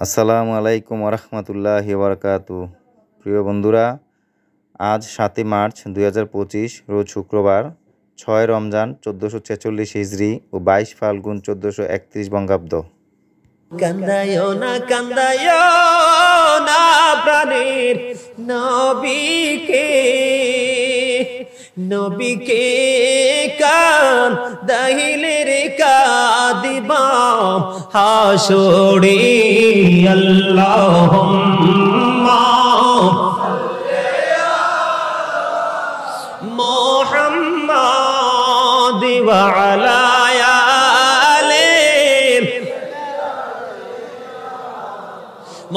আসসালামু আলাইকুম ওরহমতুল্লাহি ওয়াবারাকাতু। প্রিয় বন্ধুরা, আজ 7 মার্চ 2025 রোজ শুক্রবার, 6 রমজান 1446 হিজরি ও 22 ফাল্গুন 1431 বঙ্গাব্দ। কান্দায়ো না প্রাণের নবীকে কান দাহিলে রে কাদিবাম হাসরে আল্লাহুম্মা মুহাম্মাদ ওয়া আলা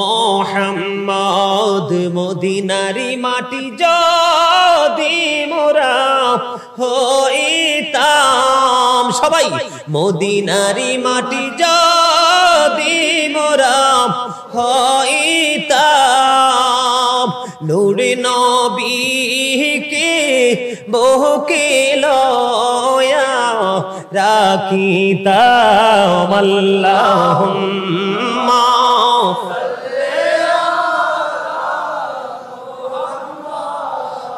মোহাম্মদ মদিনারি মাটি যদি মোরা হইতাম, সবাই মদিনারি মাটি যদি মোরা হইতাম, নূরে নবীকে বুকে লয়া রাখিতাম। আল্লাহুম্মা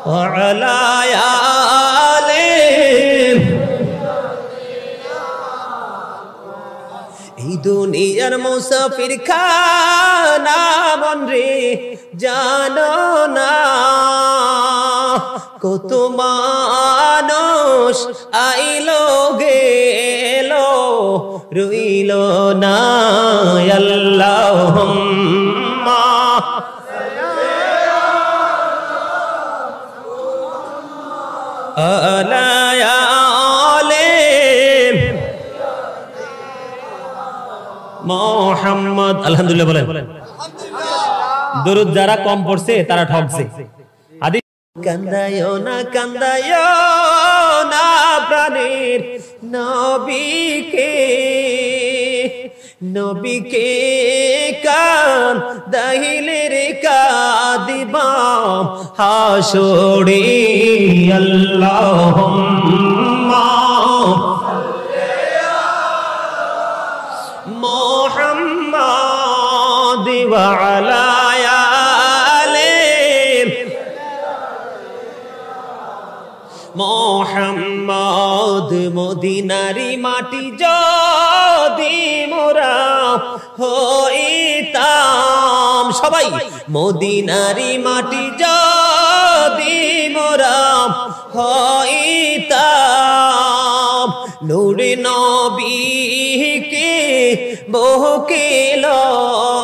وعلى آله এই দুনিয়ার মুসাফির খানা মন রে জানো না, কত মানুষ আইলো গেলো রইল না। আল্লাহুম্মা মোহাম্মদ। আলহামদুলিল্লাহ বলেন। দরুদ যারা কম পড়ছে তারা ঠকছে। কান্দায়ো না প্রাণের নবীকে কান দাহিলে রে কাদিবাম হাসরে আল্লাহুম্মা মুহাম্মাদ ওয়া আলা মোহাম্মদ মদিনারি মাটি যদি মোরা হইতাম, সবাই মদিনারি মাটি যদি মোরা হইতাম, নূরে নবীকে বুকে লয়া